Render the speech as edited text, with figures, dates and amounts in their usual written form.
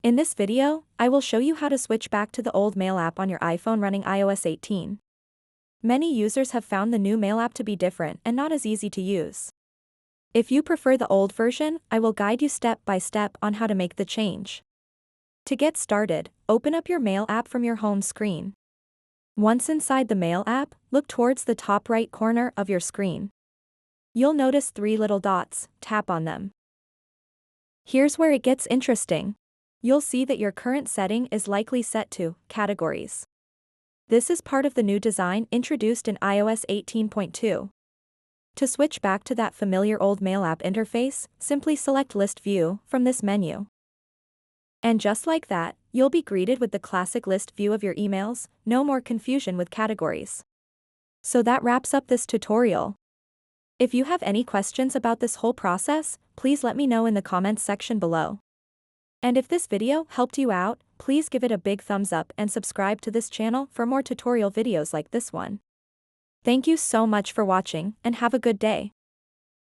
In this video, I will show you how to switch back to the old Mail app on your iPhone running iOS 18. Many users have found the new Mail app to be different and not as easy to use. If you prefer the old version, I will guide you step by step on how to make the change. To get started, open up your Mail app from your home screen. Once inside the Mail app, look towards the top right corner of your screen. You'll notice 3 little dots. Tap on them. Here's where it gets interesting. You'll see that your current setting is likely set to Categories. This is part of the new design introduced in iOS 18.2. To switch back to that familiar old Mail app interface, simply select List View from this menu. And just like that, you'll be greeted with the classic list view of your emails, no more confusion with categories. So that wraps up this tutorial. If you have any questions about this whole process, please let me know in the comments section below. And if this video helped you out, please give it a big thumbs up and subscribe to this channel for more tutorial videos like this one. Thank you so much for watching and have a good day.